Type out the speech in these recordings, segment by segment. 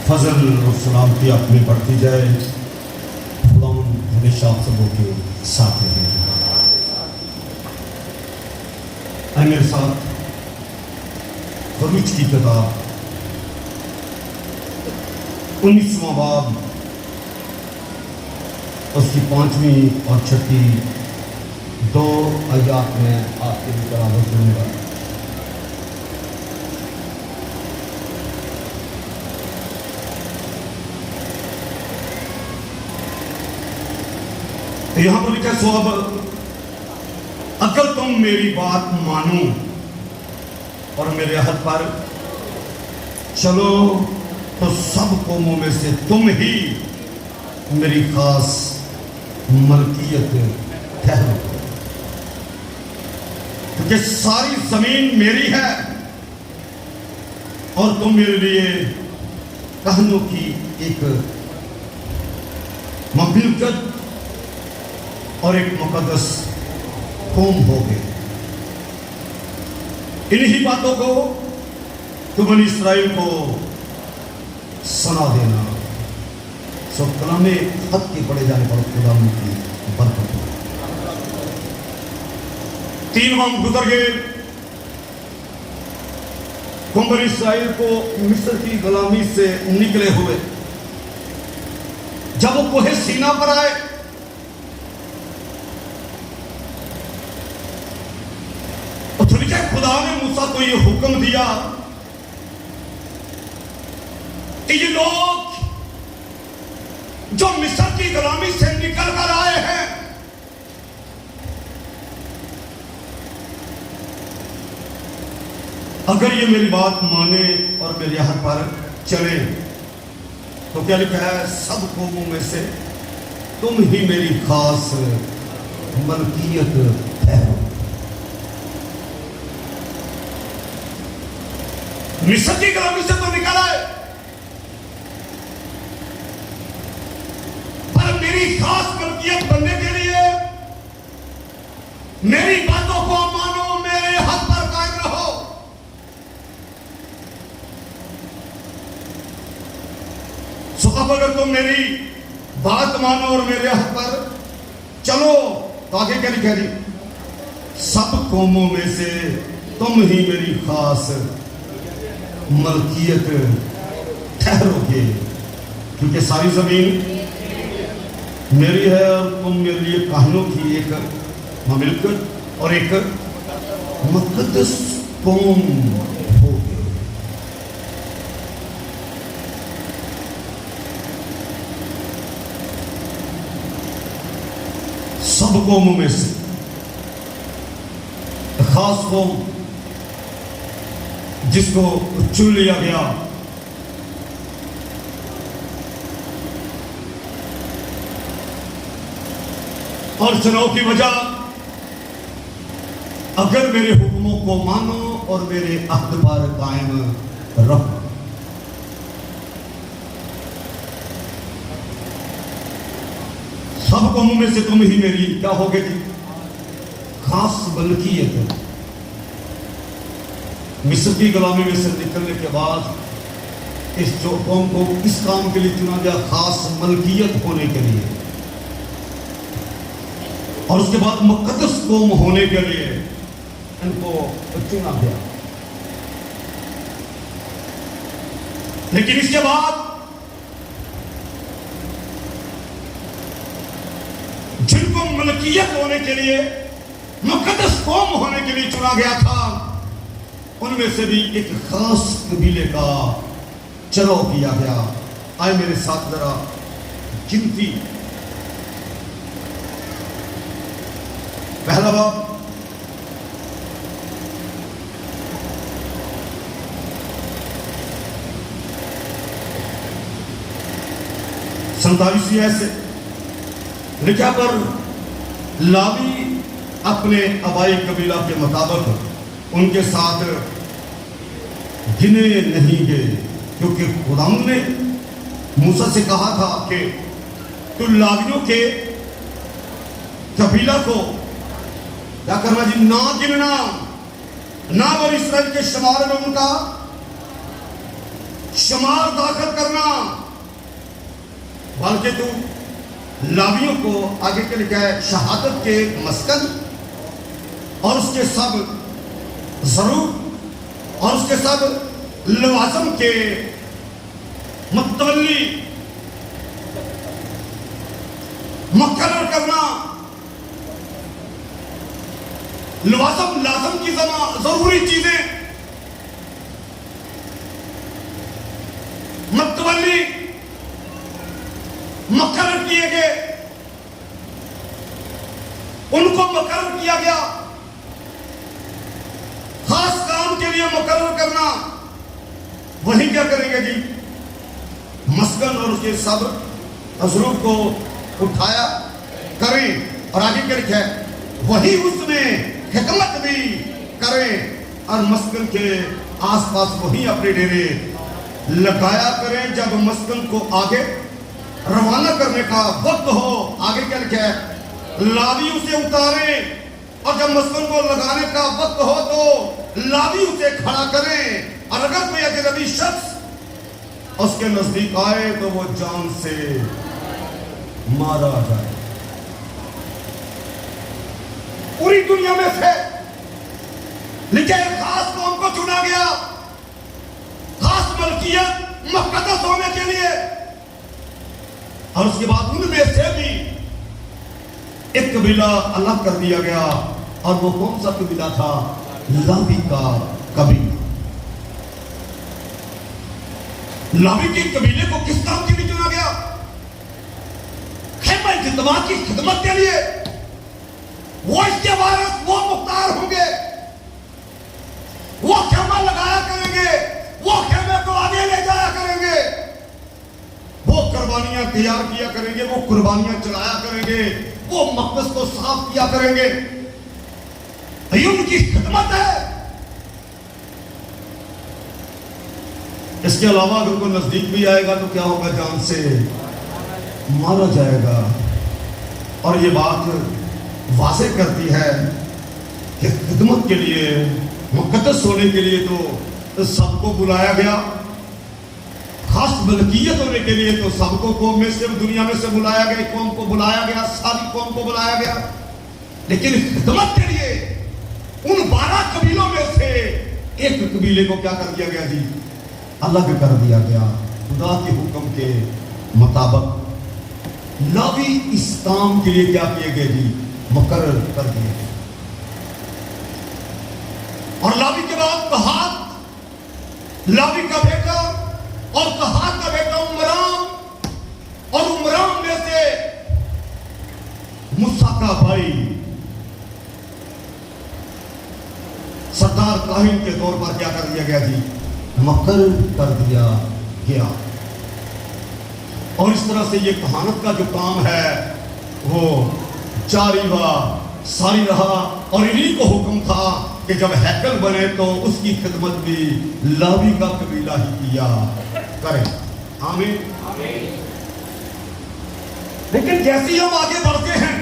فضل اور سلامتی آپ میں بڑھتی جائے. خداوند ہمیشہ آپ سبوں کے ساتھ رہے. اے میرے ساتھ خروج کی کتاب 19واں باب اس کی 5ویں اور 6 2 آیات میں آپ کے برابر کروں گا. یہاں پر لکھا سو اب اگر تم میری بات مانو اور میرے عہد پر چلو تو سب قوموں میں سے تم ہی میری خاص ملکیت ٹھہرو، کیونکہ ساری زمین میری ہے اور تم میرے لیے کہنوں کی ایک مملکت اور ایک مقدس قوم ہو گئے. انہی باتوں کو تو بنی اسرائیل کو سنا دینا. سو کلام خط کے پڑھے جانے پر خدا ان کی برکت ہو. 3 ماہ گزر گئے. قوم بنی اسرائیل کو مصر کی غلامی سے نکلے ہوئے جب وہ کوہ سینا پر آئے خدا نے موسیٰ کو یہ حکم دیا کہ یہ لوگ جو مصر کی غلامی سے نکل کر آئے ہیں اگر یہ میری بات مانے اور میرے عہد پر چلے تو کیا لکھا ہے؟ سب قوموں میں سے تم ہی میری خاص ملکیت ٹھہرو. مصر کی غلامی سے تو نکل آئے پر میری خاص ملکیت بننے کے لیے میری باتوں کو مانو، میرے حق پر قائم رہو. سو اب اگر تم میری بات مانو اور میرے حق پر چلو تو آگے کیا لکھا جی؟ سب قوموں میں سے تم ہی میری خاص ملکیت ٹھہرو گے، کیونکہ ساری زمین میری ہے اور تم میرے لیے کہنوں کی ایک مملکت اور ایک مقدس قوم ہو گے. سب قوموں میں سے خاص قوم جس کو چن لیا گیا. اور چناؤ کی وجہ اگر میرے حکموں کو مانو اور میرے عہد پر قائم رہو. سب قوموں میں سے تم ہی میری کیا ہوگے جی؟ خاص ملکیت. مصر کی غلامی میں سے نکلنے کے بعد اس جو قوم کو اس کام کے لیے چنا گیا، خاص ملکیت ہونے کے لیے، اور اس کے بعد مقدس قوم ہونے کے لیے ان کو چنا گیا. لیکن اس کے بعد جن کو ملکیت ہونے کے لیے، مقدس قوم ہونے کے لیے چنا گیا تھا، ان میں سے بھی ایک خاص قبیلے کا چناؤ کیا گیا. آئے میرے ساتھ ذرا گنتی پہلا باب 47 ایسے لکھا پر لاوی اپنے آبائی قبیلہ کے مطابق ان کے ساتھ گنے نہیں گئے، کیونکہ خداوند نے موسیٰ سے کہا تھا کہ تو لاویوں کے قبیلہ کو کیا کرنا جی؟ نہ گننا، نہ بنی اسرائیل کے شمار میں ان کا شمار داخل کرنا، بلکہ تو لاویوں کو آگے کے لکھا ہے شہادت کے مسکن اور اس کے سب ضرور اور اس کے سب لوازم کے متولی مقرر کرنا۔ لوازم لازم کی ضروری چیزیں، متولی مقرر کیے گئے، ان کو مقرر کیا گیا۔ خاص کام کے لیے مقرر کرنا، وہی کیا کریں گے جی؟ مسکن اور اس کے سب اظروف کو اٹھایا کریں، اور آگے کیا لکھا ہے؟ وہی اس میں حکمت بھی کریں، اور مسکن کے آس پاس وہی اپنے ڈیرے لگایا کریں۔ جب مسکن کو آگے روانہ کرنے کا وقت ہو، آگے کیا لکھا ہے؟ لاوی اسے اتاریں، اور جب مسکن کو لگانے کا وقت ہو تو لاوی اسے کھڑا کریں، اور اگر کوئی اجنبی شخص اس کے نزدیک آئے تو وہ جان سے مارا جائے۔ پوری دنیا میں سے لیکن ایک خاص قوم کو چنا گیا، خاص ملکیت مقدس ہونے کے لیے، اور اس کے بعد ان میں سے بھی ایک قبیلہ الگ کر دیا گیا، اور وہ کون سا قبیلہ تھا؟ لاوی کا قبیلہ۔ لاوی کے قبیلے کو کس کام کے لیے چنا گیا؟ خیمہ اجتماع کی خدمت کے لیے۔ وہ اس کے وارث، وہ مختار ہوں گے، وہ خیمہ لگایا کریں گے، وہ خیمے کو آگے لے جایا کریں گے، وہ قربانیاں تیار کیا کریں گے، وہ قربانیاں چلایا کریں گے، وہ مقدس کو صاف کیا کریں گے۔ یہ ان کی خدمت ہے۔ اس کے علاوہ اگر کوئی نزدیک بھی آئے گا تو کیا ہوگا؟ جان سے مارا جائے گا۔ اور یہ بات واضح کرتی ہے کہ خدمت کے لیے، مقدس ہونے کے لیے تو سب کو بلایا گیا، خاص ملکیت ہونے کے لیے تو سب کو قوم میں سے، دنیا میں سے بلایا گیا، قوم کو بلایا گیا، ساری قوم کو بلایا گیا، لیکن خدمت کے لیے ان 12 قبیلوں میں سے ایک قبیلے کو کیا کر دیا گیا جی؟ الگ کر دیا گیا۔ خدا کے حکم کے مطابق لاوی اس کام کے لیے کیا کیے گئے جی؟ مقرر کر دیے گئے۔ اور لاوی کے بعد قہات، لاوی کا بیٹا اور قہات کا بیٹا عمران، اور عمران میں سے موسیٰ کا بھائی سردار کاہن کے طور پر کیا کر دیا گیا جی؟ مقرر کر دیا گیا۔ اور اس طرح سے یہ کہانت کا جو کام ہے وہ جاری ہوا، ساری رہا، اور انہی کو حکم تھا کہ جب ہیکل بنے تو اس کی خدمت بھی لاوی کا قبیلہ ہی کیا کرے۔ آمین۔ لیکن جیسے ہم آگے بڑھتے ہیں،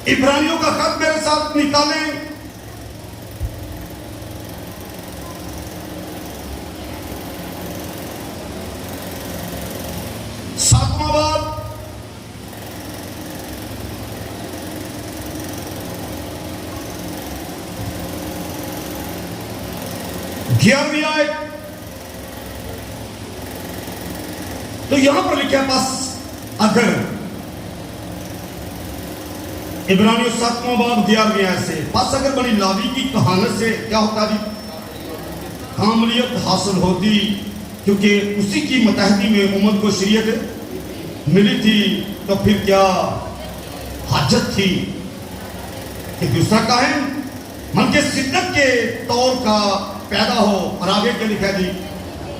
عبرانیوں کا خط میرے ساتھ نکالیں، ساتواں باب، گیارہویں آیت۔ تو یہاں پر لکھا ہے بس اگر، عبرانیوں 7واں باب 11ویں آیت سے، بس اگر بنی لاوی کی کہانت سے کیا ہوتا جی؟ کاملیت حاصل ہوتی، کیونکہ اسی کی متحدی میں امت کو شریعت ملی تھی، تو پھر کیا حاجت تھی کہ دوسرا کاہن ملک صدق کے طور کا پیدا ہو؟ اور آگے کیا لکھا جی؟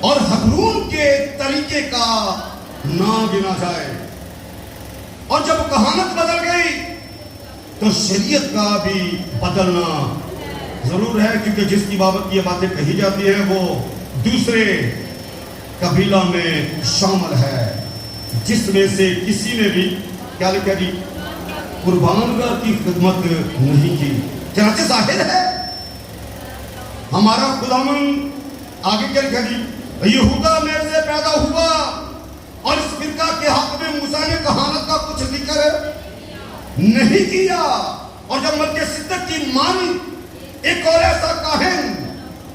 اور ہارون کے طریقے کا نہ گنا جائے۔ اور جب کہانت بدل گئی تو شریعت کا بھی بدلنا ضرور ہے، کیونکہ جس کی بابت یہ باتیں کہی جاتی ہیں وہ دوسرے قبیلہ میں شامل ہے، جس میں سے کسی نے بھی کیا لکھا جی؟ قربان گاہ کی خدمت نہیں کی۔ چنانچہ ظاہر ہے ہمارا خداوند، آگے کیا لکھا جی؟ یہودا میں سے پیدا ہوا اور اس فرقہ کے حق میں موسیٰ نے کہانت کا کچھ ذکر نہیں کیا. اور جب ملکیسیدق کی مانند ایک اور ایسا کاہن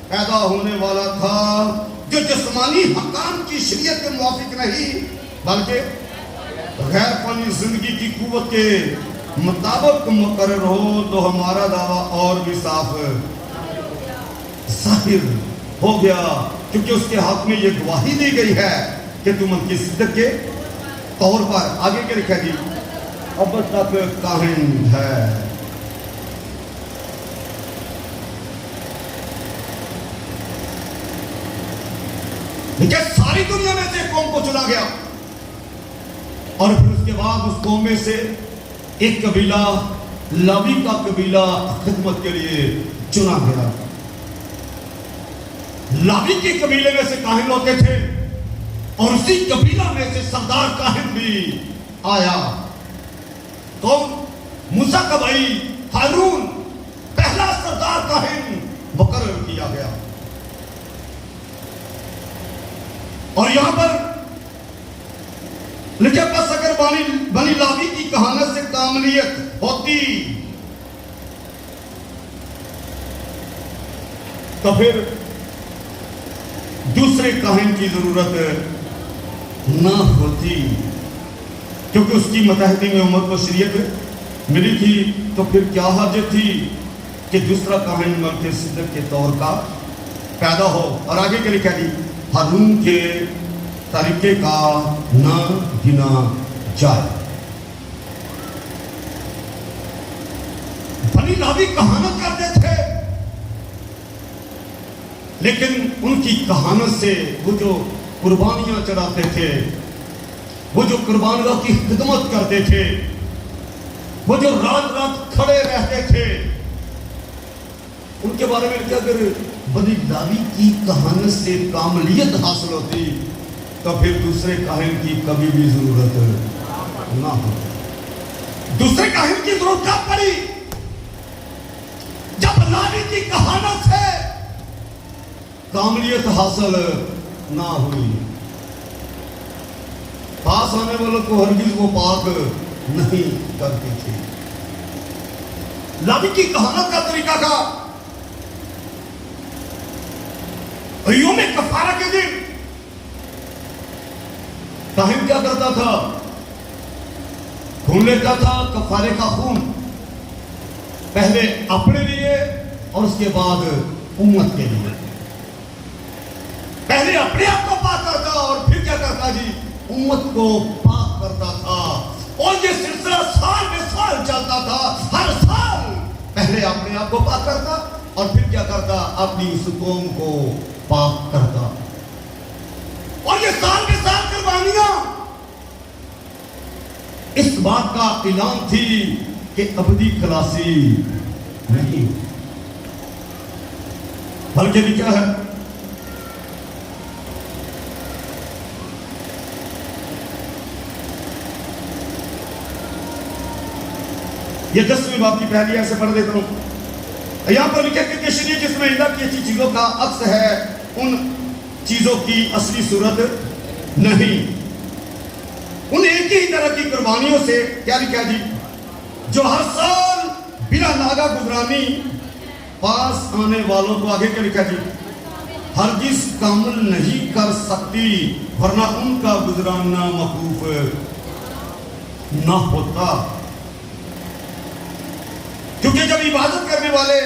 پیدا ہونے والا تھا جو جسمانی حکام کی شریعت کے موافق نہیں بلکہ غیر فانی زندگی کی قوت کے مطابق مقرر ہو، تو ہمارا دعویٰ اور بھی صاف ظاہر ہو گیا، کیونکہ اس کے حق میں یہ گواہی دی گئی ہے کہ تم ملکیسیدق کے طور پر آگے کیا لکھا جی اب تک کاہن ہے. لیکن ساری دنیا میں سے قوم کو چنا گیا اور پھر اس کے بعد اس قوم میں سے ایک قبیلہ لاوی کا قبیلہ خدمت کے لیے چنا گیا. لاوی کے قبیلے میں سے کاہن ہوتے تھے اور اسی قبیلہ میں سے سردار کاہن بھی آیا. تو موسیٰ کا بھائی ہارون پہلا سردار کاہن مقرر کیا گیا. اور یہاں پر لکھا بس اگر بنی لاوی کی کہانت سے کاملیت ہوتی تو پھر دوسرے کاہن کی ضرورت نہ ہوتی، کیونکہ اس کی متحدی میں امت کو شریعت ملی تھی. تو پھر کیا حاجت تھی کہ دوسرا کاہن ملکیسیدق کے طور کا پیدا ہو. اور آگے کیا لکھا جی ہارون کے طریقے کا نہ گنا جائے. بنی لاوی کہانت کرتے تھے لیکن ان کی کہانت سے وہ جو قربانیاں چڑھاتے تھے، وہ جو قربانیوں کی خدمت کرتے تھے، وہ جو رات رات کھڑے رہتے تھے، ان کے بارے میں کیا اگر بنی لاوی کی کہانت سے کاملیت حاصل ہوتی تو پھر دوسرے کاہن کی کبھی بھی ضرورت نہ ہو. دوسرے کاہن کی ضرورت کب پڑی؟ جب لاوی کی کہانت سے کاملیت حاصل نہ ہوئی. پاس آنے والوں کو ہرگز وہ پاک نہیں کرتی تھی. لاوی کی کہانت کا طریقہ تھا یوم کفارہ کے دن کاہن کیا کرتا تھا؟ خون لیتا تھا، کفارے کا خون، پہلے اپنے لیے اور اس کے بعد امت کے لیے. پہلے اپنے آپ کو پاک کرتا اور پھر کیا کرتا جی امت کو پاک کرتا تھا. اور یہ سلسلہ سال میں سال چلتا تھا. ہر سال پہلے اپنے آپ کو پاک کرتا اور پھر کیا کرتا اپنی اس قوم کو پاک کرتا. اور یہ سال کے سال قربانیاں اس بات کا اعلان تھی کہ ابدی خلاصی نہیں بلکہ بھی کیا ہے یہ 10ویں باب کی پہلی ایسے پڑھ دیتا ہوں. یہاں پر لکھا کہ شریعت جس میں اللہ کی اچھی چیزوں کا عکس ہے ان چیزوں کی اصلی صورت نہیں. ان ایک ہی طرح کی قربانیوں سے کیا لکھا جی جو ہر سال بلا ناگا گزرانی پاس آنے والوں کو آگے کیا لکھا جی ہرگز کامل نہیں کر سکتی ورنہ ان کا گزرانہ مخوف نہ ہوتا. کیونکہ جب عبادت کرنے والے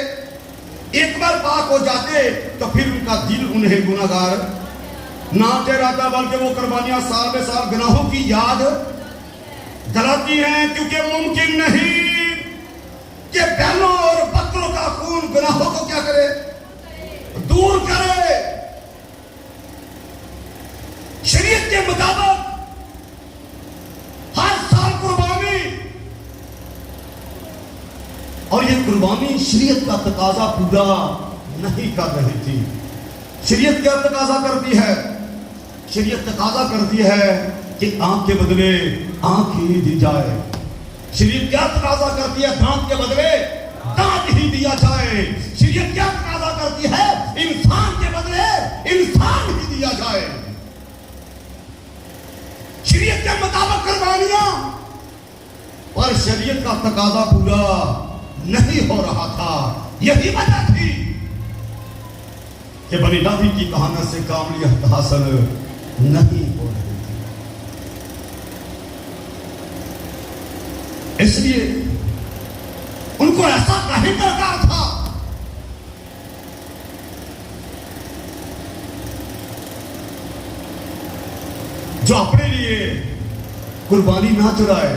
ایک بار پاک ہو جاتے تو پھر ان کا دل انہیں گناہگار نہ ٹھہراتا بلکہ وہ قربانیاں سال بے سال گناہوں کی یاد دلاتی ہیں. کیونکہ ممکن نہیں کہ بیلوں اور بکروں کا خون گناہوں کو کیا کرے دور کرے. شریعت کے مطابق ہر سال قربانی اور یہ قربانی شریعت کا تقاضا پورا نہیں کر رہی تھی. شریعت کیا تقاضا کرتی ہے؟ شریعت تقاضا کرتی ہے کہ آنکھ کے بدلے آنکھ ہی دی جائے. شریعت کیا تقاضا کرتی ہے؟ دانت کے بدلے دانت ہی دیا جائے. شریعت کیا تقاضا کرتی ہے؟ انسان کے بدلے انسان ہی دیا جائے. دکھائے. شریعت کے مطابق قربانیاں، اور شریعت کا تقاضا پورا نہیں ہو رہا تھا. یہی وجہ تھی کہ بنی لاوی کی کہانت سے کاملیت حاصل نہیں ہو رہی تھی. اس لیے ان کو ایسا کاہن درکار تھا جو اپنے لیے قربانی نہ چڑھائے.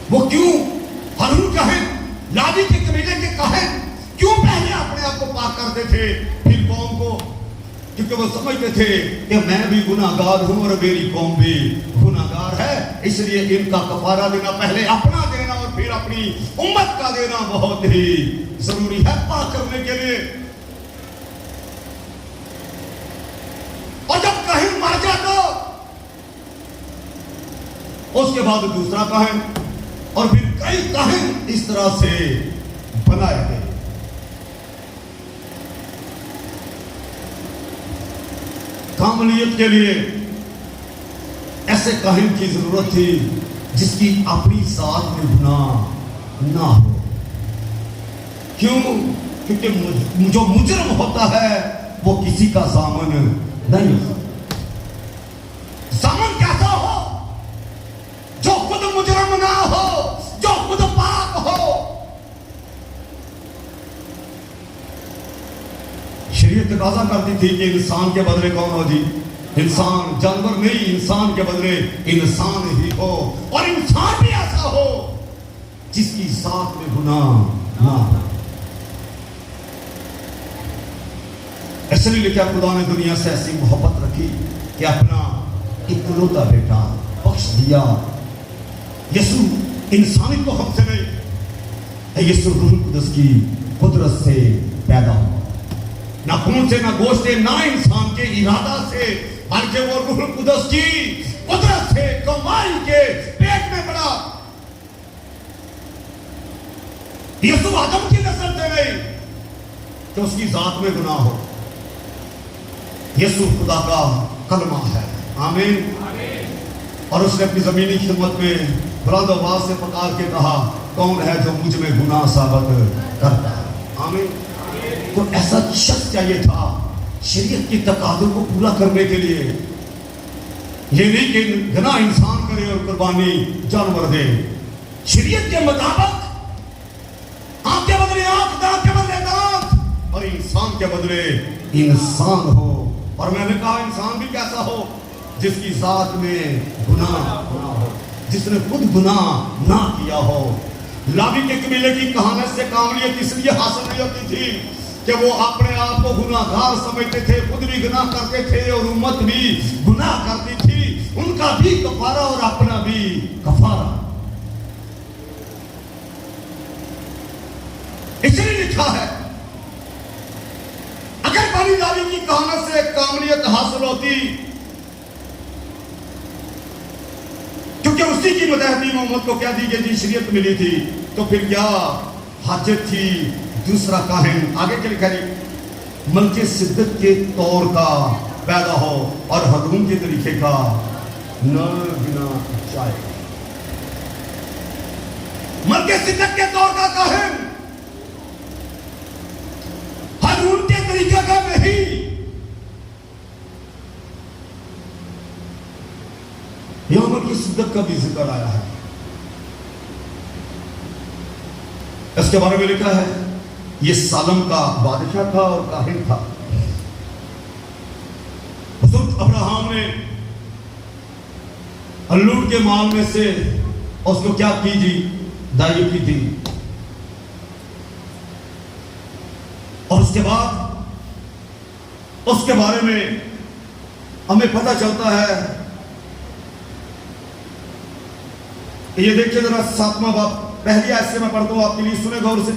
وہ کیوں ہارون کاہن، لاوی کے قبیلے کے کاہن کیوں پہلے اپنے آپ کو پاک کرتے تھے پھر قوم کو؟ کیونکہ وہ سمجھتے تھے کہ میں بھی گناہ گار ہوں اور میری قوم بھی گناہ گار ہے، اس لیے ان کا کفارہ دینا، پہلے اپنا دینا اور پھر اپنی امت کا دینا بہت ہی ضروری ہے پاک کرنے کے لیے. اور جب کاہن مر جاتا اس کے بعد دوسرا کاہن، اور پھر کئی کاہن اس طرح سے بنائے گئے. کاملیت کے لیے ایسے کاہن کی ضرورت تھی جس کی اپنی ذات میں گناہ نہ ہو. کیوں؟ کیونکہ جو مجرم ہوتا ہے وہ کسی کا ضامن نہیں ہوتا. ضامن کیسا ہو؟ جو خود مجرم نہ ہو، جو خود پاک ہو. شریعت تقاضا کرتی تھی کہ انسان کے بدلے کون ہو جی؟ انسان، جانور نہیں، انسان کے بدلے انسان ہی ہو، اور انسان بھی ایسا ہو جس کی ذات میں گناہ نہ ہو. اس لیے لکھا خدا نے دنیا سے ایسی محبت رکھی کہ اپنا اکلوتا بیٹا بخش دیا. یسوع انسانی تو ہم سے نہیں، یسوع روح القدس کی قدرت سے پیدا ہوا، نہ خون سے، نہ گوشت سے، نہ انسان کے ارادہ سے، بلکہ وہ روح القدس کی قدرت سے کمائی کے پیٹ میں پڑا. یسوع آدم کی نسل سے نہیں کہ اس کی ذات میں گناہ ہو. یسوع خدا کا کلمہ ہے. آمین. اور اس نے اپنی زمینی خدمت میں بلند آواز سے پکار کے کہا، کون ہے جو مجھ میں گناہ ثابت کرتا ہے؟ آمین. تو ایسا شخص چاہیے تھا شریعت کی تقاضوں کو پورا کرنے کے لیے. یہ نہیں کہ گناہ انسان کرے اور قربانی جانور دے. شریعت کے مطابق آنکھ کے بدلے آنکھ، دانت کے بدلے دانت، اور انسان کے بدلے انسان ہو. اور میں نے کہا انسان بھی کیسا ہو؟ جس کی ذات میں گناہ نہ ہو، جس نے خود گناہ نہ کیا ہو. لاوی کے قبیلے کی کہانت سے کاملیت اس لیے حاصل نہیں ہوتی تھی کہ وہ اپنے آپ کو گناہ گار سمجھتے تھے، خود بھی گناہ کرتے تھے اور امت بھی گناہ کرتی تھی. ان کا بھی کفارہ اور اپنا بھی کفارہ. اس لیے لکھا ہے اگر بنی لاوی کی کہانت سے کاملیت حاصل ہوتی، کیونکہ اسی کی متحدی محمد کو کیا دی گئی شریعت ملی تھی، تو پھر کیا حاجت تھی دوسرا کاہن؟ آگے کیا لکھا ہے؟ ملک صدق کے طور کا پیدا ہو اور ہارون کے طریقے کا نہ بنا چاہے. ملک صدق کے طور کا کاہن، ہارون کے طریقے کا نہیں. یہاں ملک صدق کا بھی ذکر آیا ہے. اس کے بارے میں لکھا ہے یہ سالم کا بادشاہ تھا اور کاہن تھا. بزرگ ابراہم نے اللوٹ کے مال میں سے اس کو کیا کی جی؟ دائی کی تھی. اور اس کے بعد اس کے بارے میں ہمیں پتہ چلتا ہے کہ یہ دیکھیں ذرا 7واں باب پہلی آیت سے میں پڑھتا ہوں، آپ کے لیے سنیں غور سے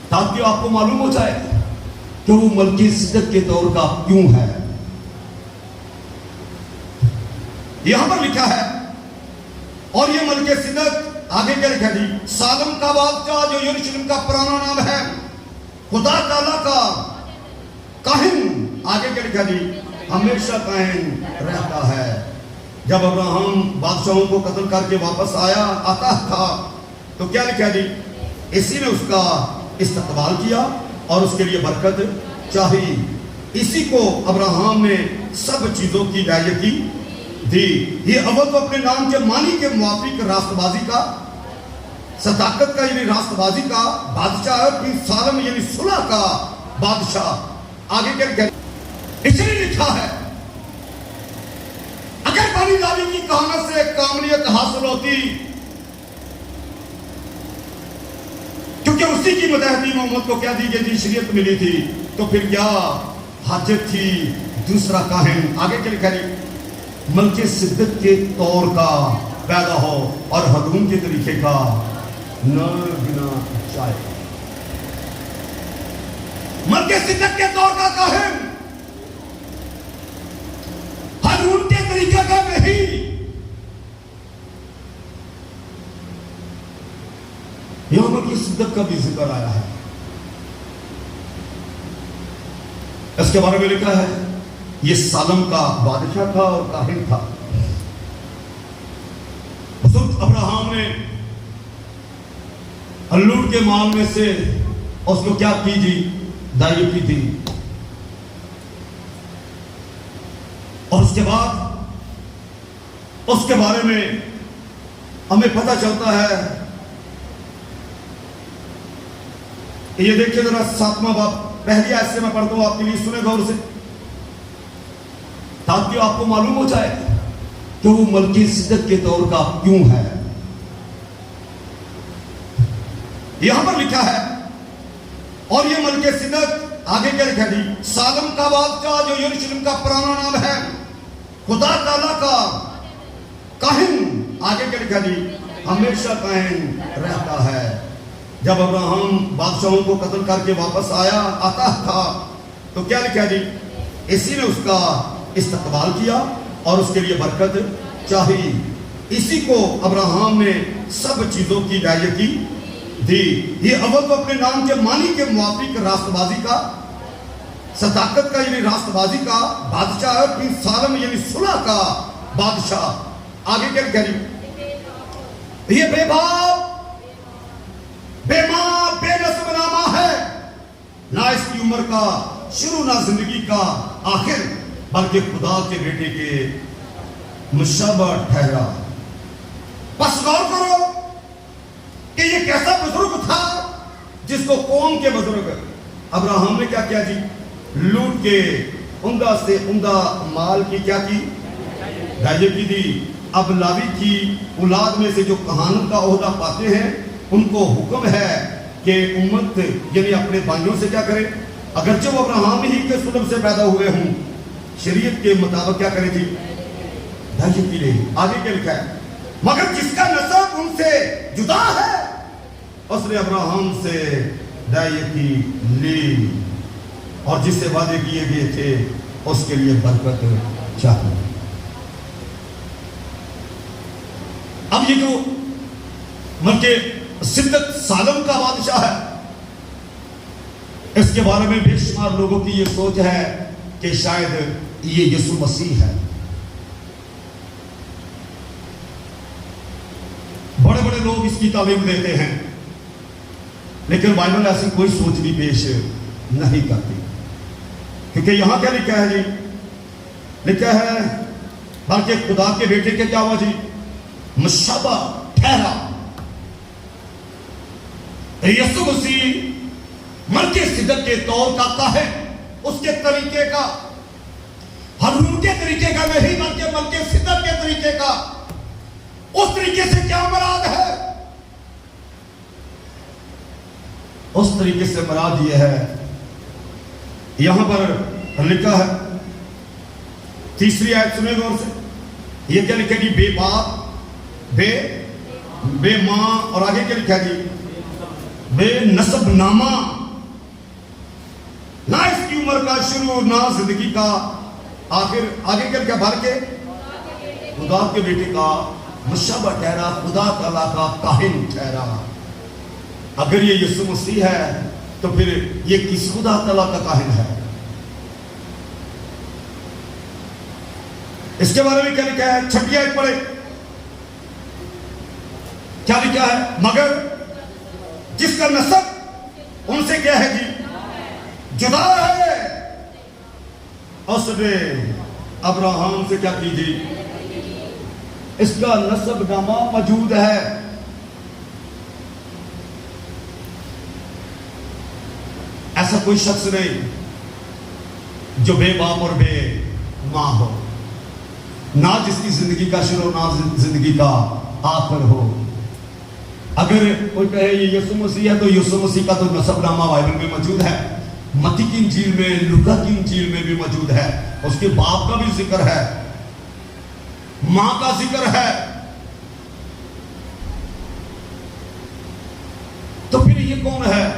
تاکہ آپ کو معلوم ہو جائے کہ وہ ملک صدق کے طور کا کیوں ہے. یہاں پر لکھا ہے اور یہ ملک صدق آگے کیا لکھا جی؟ سالم کا بادشاہ جو یروشلم کا پرانا نام ہے، خدا تعالیٰ کا کاہن لکھا جی ہمیشہ قائم رہتا ہے. جب ابراہم بادشاہوں کو قتل کر کے واپس آتا تھا تو کیا لکھا جی اسی نے اس کا استقبال کیا اور اس کے لیے برکت چاہی. اسی کو ابراہم نے سب چیزوں کی ہدایتی دی. یہ اول تو اپنے نام کے معنی کے موافق راست بازی کا صداقت کا یعنی راست بازی کا بادشاہ ہے. پھر سالم یعنی صلح کا بادشاہ. آگے کیا لکھا اس نے لکھا ہے اگر بنی داوی کی کہانت سے کاملیت حاصل ہوتی کیونکہ اسی کی متحدی محمد کو کیا دی گئی تھی شریعت ملی تھی تو پھر کیا حاجت تھی دوسرا کاہن. آگے کیا لکھا ہے ملک صدق کے طور کا پیدا ہو اور ہارون کے طریقے کا نہ گنا چاہے. ملک صدق کے طور کا کاہن ہارون کے طریقے کا نہیں. یہاں ملک صدق کا بھی ذکر آیا ہے. اس کے بارے میں لکھا ہے یہ سالم کا بادشاہ تھا اور کاہن تھا. حضرت ابراہم نے اللوٹ کے مال میں سے اس کو کیا کی جی دائی کی تھی. اور اس کے بعد اس کے بارے میں ہمیں پتہ چلتا ہے. یہ دیکھیں ذرا 7واں باب پہلی آیت سے میں پڑھتا ہوں آپ کے لیے سنیں غور سے تاکہ آپ کو معلوم ہو جائے کہ وہ ملک صدق کے طور کا کیوں ہے. یہاں پر لکھا ہے اور یہ ملک صدق آگے کیا لکھا جی سالم کا بادشاہ جو یروشلم کا پرانا نام ہے خدا تعالیٰ کا کاہن. آگے کیا لکھا جی ہمیشہ قائم رہتا ہے. جب ابراہم بادشاہوں کو قتل کر کے واپس آتا تھا تو کیا لکھا جی اسی نے اس کا استقبال کیا اور اس کے لیے برکت چاہی. اسی کو ابراہم نے سب چیزوں کی ہدایتی دی. یہ اول تو اپنے نام کے معنی کے موافق راست بازی کا صداقت کا یعنی راست بازی کا بادشاہ ہے. پھر سالم یعنی صلح کا بادشاہ. آگے کیا لکھا جی یہ بے باپ بے ماں بے نسب نامہ ہے نہ اس کی عمر کا شروع نہ زندگی کا آخر بلکہ خدا کے بیٹے کے مشابہ ٹھہرا. بس غور کرو کہ یہ کیسا بزرگ تھا جس کو قوم کے بزرگ ابراہم نے کیا کیا جی لوٹ کے عمدہ سے عمدہ مال کی کیا کی ہدایت کی دی. اب لاوی کی اولاد میں سے جو کہانت کا عہدہ پاتے ہیں ان کو حکم ہے کہ امت یعنی اپنے بھائیوں سے کیا کرے اگرچہ وہ ابراہم ہی کے سلب سے پیدا ہوئے ہوں شریعت کے مطابق کیا کرے تھی ہدایت کی لے. آگے کیا لکھا ہے مگر جس کا نسب ان سے جدا ہے اس نے ابراہم سے ہدایت کی لی اور جس سے وعدے کیے گئے تھے اس کے لیے برکت چاہیے. اب یہ جو ملک صدق سالم کا بادشاہ ہے اس کے بارے میں بے شمار لوگوں کی یہ سوچ ہے کہ شاید یہ یسوع مسیح ہے. بڑے بڑے لوگ اس کی تعلیم دیتے ہیں لیکن بائبل ایسی کوئی سوچ بھی پیش نہیں کرتی کیونکہ یہاں کیا لکھا ہے جی لکھا ہے بلکہ خدا کے بیٹے کے کیا ہوا جی مشابہ ٹھہرا. یسوع مسیح ملک صدق کے طور کا کاہن اس کے طریقے کا ہارون کے طریقے کا نہیں بلکہ ملک صدق کے طریقے کا. اس طریقے سے کیا مراد ہے اس طریقے سے مراد یہ ہے یہاں پر لکھا ہے تیسری آیت سنیں غور سے. یہ کیا لکھا جی بے باپ بے ماں اور آگے کیا لکھا جی بے نسب نامہ نہ اس کی عمر کا شروع نہ زندگی کا آخر. آگے کیا لکھا بلکہ خدا کے بیٹے کا مشابہ ٹھہرا خدا تعالیٰ کا کاہن ٹھہرا. اگر یہ یسوع مسیح ہے تو پھر یہ کس خدا تعالیٰ کا کاہن ہے اس کے بارے میں کیا لکھا ہے؟ 6 آیت پڑھے، کیا لکھا ہے؟ مگر جس کا نسب ان سے کیا ہے جی؟ جدا ہے، اس نے ابراہم سے کیا کی جی؟ اس کا نسب نامہ موجود ہے۔ ایسا کوئی شخص نہیں جو بے باپ اور بے ماں ہو، نہ جس کی زندگی کا شروع نہ زندگی کا آخر ہو۔ اگر کوئی کہے یہ یسوع مسیح ہے تو یسوع مسیح کا تو نسب نامہ بائبل میں موجود ہے، متی کی انجیل میں، لوکا کی انجیل میں بھی موجود ہے۔ اس کے باپ کا بھی ذکر ہے، ماں کا ذکر ہے۔ تو پھر یہ کون ہے؟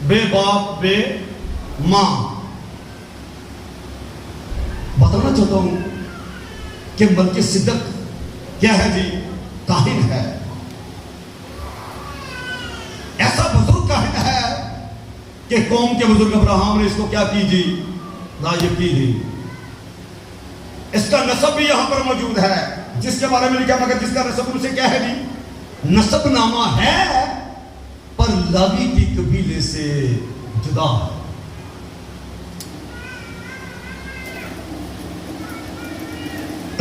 بے باپ بے ماں۔ بتانا چاہتا ہوں کہ ملک صدق کیا ہے جی؟ کاہن ہے، ایسا بزرگ کاہن ہے کہ قوم کے بزرگ ابراہم نے اس کو کیا کی جی؟ لائق کی جی۔ اس کا نسب بھی یہاں پر موجود ہے، جس کے بارے میں لکھا مگر جس کا نسب ان سے کیا ہے جی؟ نسب نامہ ہے پر لاوی کی قبیلے سے جدا ہے۔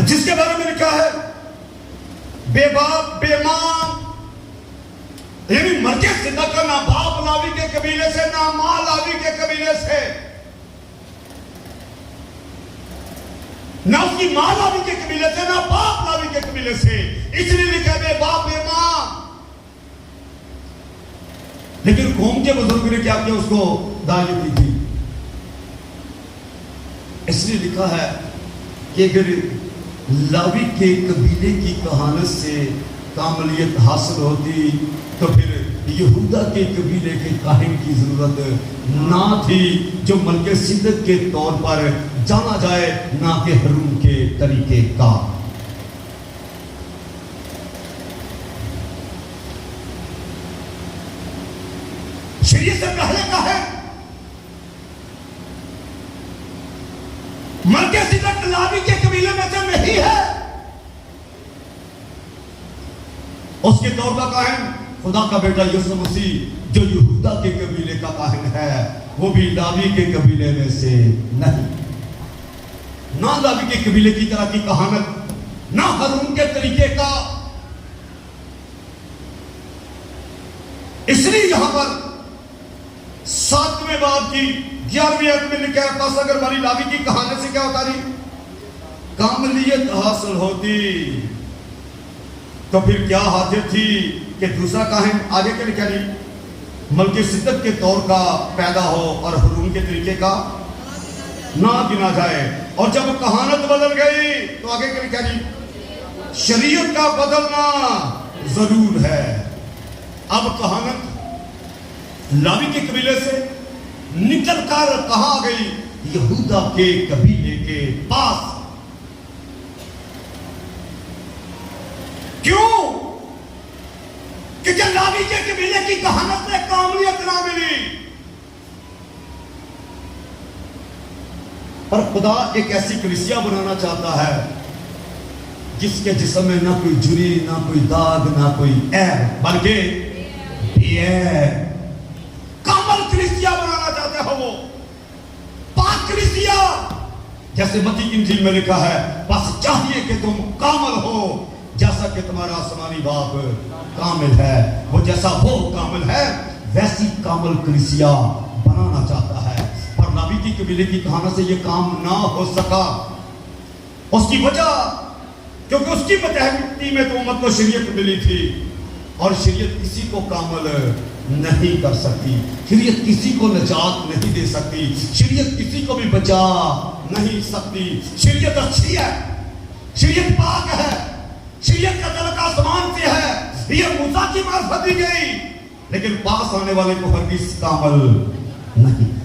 جس کے بارے میں لکھا ہے بے باپ بے ماں، یعنی مرکے صدق کا نہ باپ لاوی کے قبیلے سے نہ ماں لاوی کے قبیلے سے، نہ اس کی ماں لاوی کے قبیلے سے نہ باپ لاوی کے قبیلے سے، اس لیے لکھا بے باپ بے ماں۔ لیکن قوم کے بزرگ نے کیا کیا؟ اس کو دعوت دی تھی۔ اس لیے لکھا ہے کہ اگر لاوی کے قبیلے کی کہانت سے کاملیت حاصل ہوتی تو پھر یہودا کے قبیلے کے کاہن کی ضرورت نہ تھی، جو ملک صدق کے طور پر جانا جائے، نہ کہ ہارون کے طریقے کا۔ شریعت سے پہلے کا ہے ملک صدق لاوی کے قبیلے میں سے نہیں ہے، اس کے دور کا کاہن خدا کا بیٹا یسوع مسیح جو یہودا کے قبیلے کا کاہن ہے، وہ بھی لاوی کے قبیلے میں سے نہیں، نہ لاوی کے قبیلے کی طرح کی کہانت، نہ ہارون کے طریقے کا۔ اس لیے یہاں پر 7ویں باب کی 11ویں آیت میں لکھا ہے پس اگر ہماری لاوی کی کہانت سے کیا ہوتا رہی؟ کاملیت حاصل ہوتی تو پھر کیا حاجت تھی کہ دوسرا کاہن آگے کے لکھا نہیں ملک صدق کے طور کا پیدا ہو اور ہارون کے طریقے کا نہ گنا جائے۔ اور جب کہانت بدل گئی تو آگے کے لکھا نہیں شریعت کا بدلنا ضرور ہے۔ اب کہانت لاوی کے قبیلے سے نکل کر کہاں گئی؟ یہودا کے قبیلے کے پاس۔ کیوں؟ کہ جب لاوی کے قبیلے کی کہانت میں کاملیت نہ ملی، اور خدا ایک ایسی کلیسیا بنانا چاہتا ہے جس کے جسم میں نہ کوئی جری، نہ کوئی داغ، نہ کوئی عیب، بلکہ یہ کامل کلیسیا بنانا چاہتے ہو، وہ پاک کلیسیا، جیسے متی کی انجیل میں لکھا ہے بس چاہیے کہ تم کامل ہو جیسا کہ تمہارا آسمانی باپ کامل ہے۔ وہ جیسا وہ کامل ہے ویسی کامل کلیسیا بنانا چاہتا ہے، پر لاوی کی قبیلے کی کہانت سے یہ کام نہ ہو سکا۔ اس کی وجہ کیونکہ اس کی متحدی میں تو امت کو شریعت ملی تھی، اور شریعت کسی کو کامل نہیں کر سکتی، شریعت کسی کو نجات نہیں دے سکتی، شریعت کسی کو بھی بچا نہیں سکتی۔ شریعت اچھی ہے، شریعت پاک ہے، شریعت کا تعلق آسمان سے ہے، یہ موسیٰ کی معرفت دی گئی، لیکن پاس آنے والے کو ہرگز کامل نہیں۔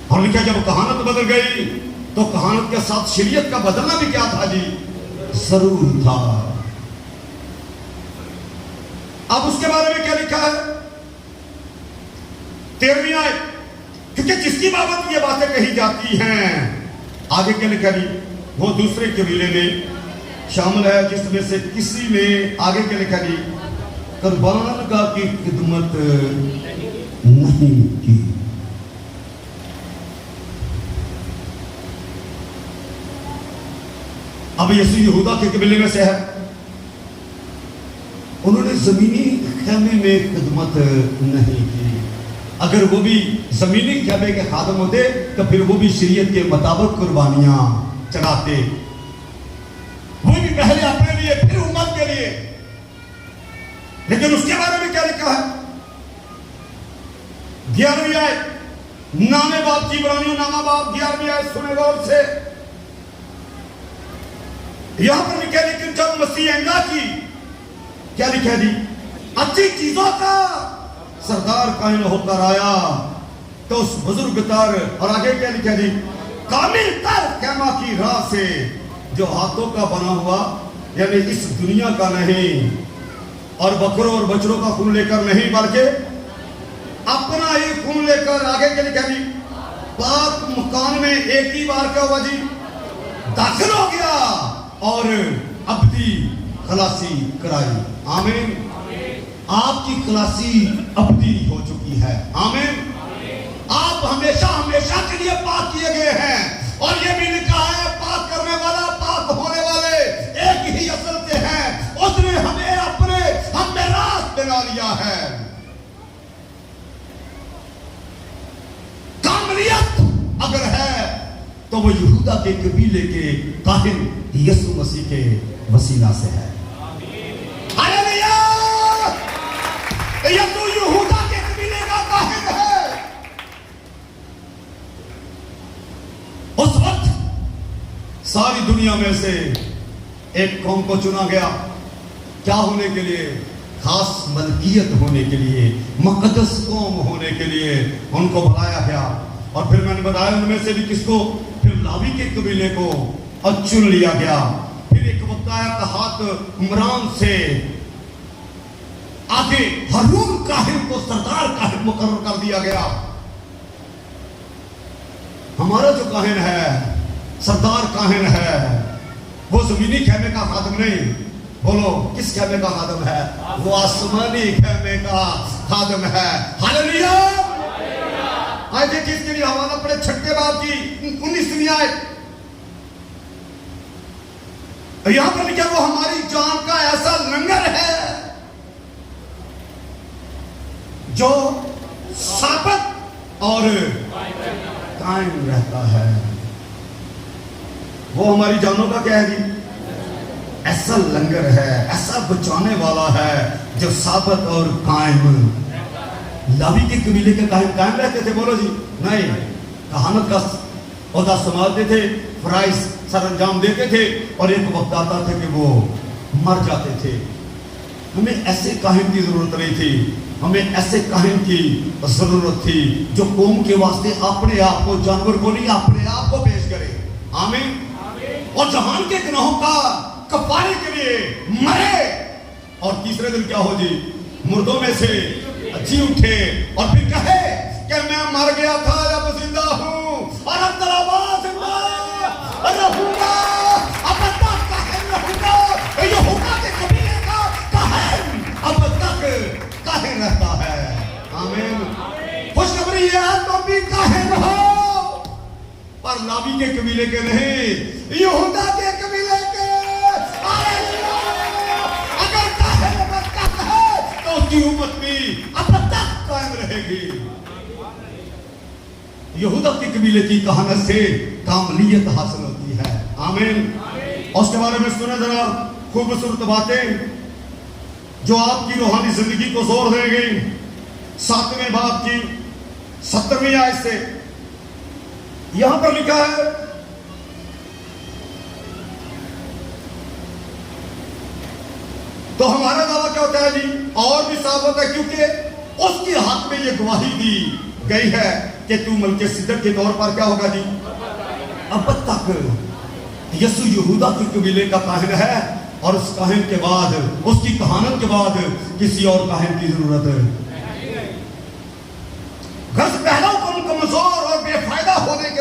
اور لکھا جب کہانت بدل گئی تو کہانت کے ساتھ شریعت کا بدلنا بھی کیا تھا جی؟ ضرور تھا۔ اب اس کے بارے میں کیا لکھا ہے؟ 13ویں آیت کیونکہ جس کی بابت یہ باتیں کہی جاتی ہیں آگے کیا لکھا جی وہ دوسرے قبیلے میں شامل ہے جس میں سے کسی نے آگے کیا لکھا جی قربان گاہ کی خدمت نہیں کی. اب یسوع یہودا کے قبیلے میں سے ہے. انہوں نے زمینی خیمے میں خدمت نہیں کی. اگر وہ بھی زمینی خیمے کے خادم ہوتے تو پھر وہ بھی شریعت کے مطابق قربانیاں چڑھاتے. وہ بھی پہلے اپنے لیے پھر امت کے لیے. لیکن اس کے بارے میں کیا لکھا ہے 11ویں آیت نامے باب کی عبرانیوں نامہ باب 11ویں آیت سنے غور سے. یہاں پر لکھا ہے لیکن جب مسیح عیسی کی کیا لکھا ہے جی اچھی چیزوں کا سردار کائن ہو کر آیا تو اس بزرگ تر اور آگے کیا لکھا ہے جی کامل تر خیمہ کی راہ سے جو ہاتھوں کا بنا ہوا یعنی اس دنیا کا نہیں اور بکروں اور بچڑوں کا خون لے کر نہیں بلکہ اپنا ہی خون لے کر آگے کیا لکھا ہے جی پاک مکان میں ایک ہی بار کیا ہوا جی داخل ہو گیا اور ابدی خلاصی کرائی. آمین. آپ کی خلاصی ابدی ہو چکی ہے. آمین. آپ ہمیشہ ہمیشہ کے لیے پاک کیے گئے ہیں اور یہ بھی لکھا ہے پاک کرنے والا پاک ہونے والے ایک ہی اصل کے ہیں. اس نے ہمیں اپنے ہم میں راست بنا لیا ہے. کاملیت اگر ہے تو وہ یہودا کے قبیلے کے کاہن یسوع مسیح کے وسیلہ سے ہے. ہاللویا. یسوع یہودا کے قبیلے کا کاہن ہے. اس وقت ساری دنیا میں سے ایک قوم کو چنا گیا کیا ہونے کے لیے خاص ملکیت ہونے کے لیے مقدس قوم ہونے کے لیے ان کو بلایا گیا. اور پھر میں نے بتایا ان میں سے بھی کس کو پھر لاوی کے قبیلے کو چن لیا گیا. پھر ایک وقت آیا کہات عمران سے آگے ہارون کاہن کو سردار کاہن مقرر کر دیا گیا. ہمارا جو کاہن ہے سردار کاہن ہے وہ زمینی خیمے کا خادم نہیں. بولو کس خیمے کا خادم ہے؟ وہ آسمانی خیمے کا خادم ہے. ہاللویا. آج دیکھیں اس کے لیے حوالہ پڑے 6 باب کی 19ویں آیت. یہاں پر لکھا وہ ہماری جان کا ایسا لنگر ہے جو ثابت اور قائم رہتا ہے. وہ ہماری جانوں کا کیا ہے جی ایسا لنگر ہے ایسا بچانے والا ہے جو ثابت اور قائم. لاوی کے قبیلے کے قائم رہتے تھے. بولو جی نہیں. کہانت کا عہدہ سنبھالتے تھے فرائض سر انجام دیتے تھے اور ایک وقت آتا تھا کہ وہ مر جاتے تھے. ہمیں ایسے کاہن کی ضرورت نہیں تھی. ہمیں ایسے کاہن کی ضرورت تھی جو قوم کے واسطے اپنے آپ کو جانور کو نہیں اپنے آپ کو پیش کرے. آمین. اور جہان کے گناہوں کا کفارے کے لیے مرے اور تیسرے دن کیا ہو جی مردوں میں سے جی اٹھے اور پھر کہے کہ میں مر گیا تھا اب زندہ ہوں اور اب تلابا زندہ رہوں گا. اب تک کاہن رہوں گا. یہودا کے قبیلے کا کاہن اب تک کاہن رہتا ہے. آمین. خوشخبری یہ ہے تم بھی کاہن ہو پر لاوی کے قبیلے کے نہیں یہودا کے قبیلے کے. اگر کاہن اب تک ہے تو اس کی امت بھی اب تک قائم رہے گی. یہودا کے قبیلے کی کہانت سے کاملیت حاصل ہوتی ہے. آمین. اور اس کے بارے میں سنیں ذرا خوبصورت باتیں جو آپ کی روحانی زندگی کو زور دیں گی. 7ویں باب کی 17ویں آیت سے یہاں پر لکھا ہے تو ہمارا دعویٰ کیا ہوتا ہے جی اور بھی صاف ہوتا ہے کیونکہ اس کے ہاتھ میں یہ گواہی دی گئی ہے کہ تو ملک صدق کے طور پر کیا ہوگا جی اب تک. یسوع یہودا کے قبیلے کا کاہن ہے اور اس کاہن کے بعد اس کی کہانت کے بعد کسی اور کاہن کی ضرورت ہے. غرض پہلا حکم کمزور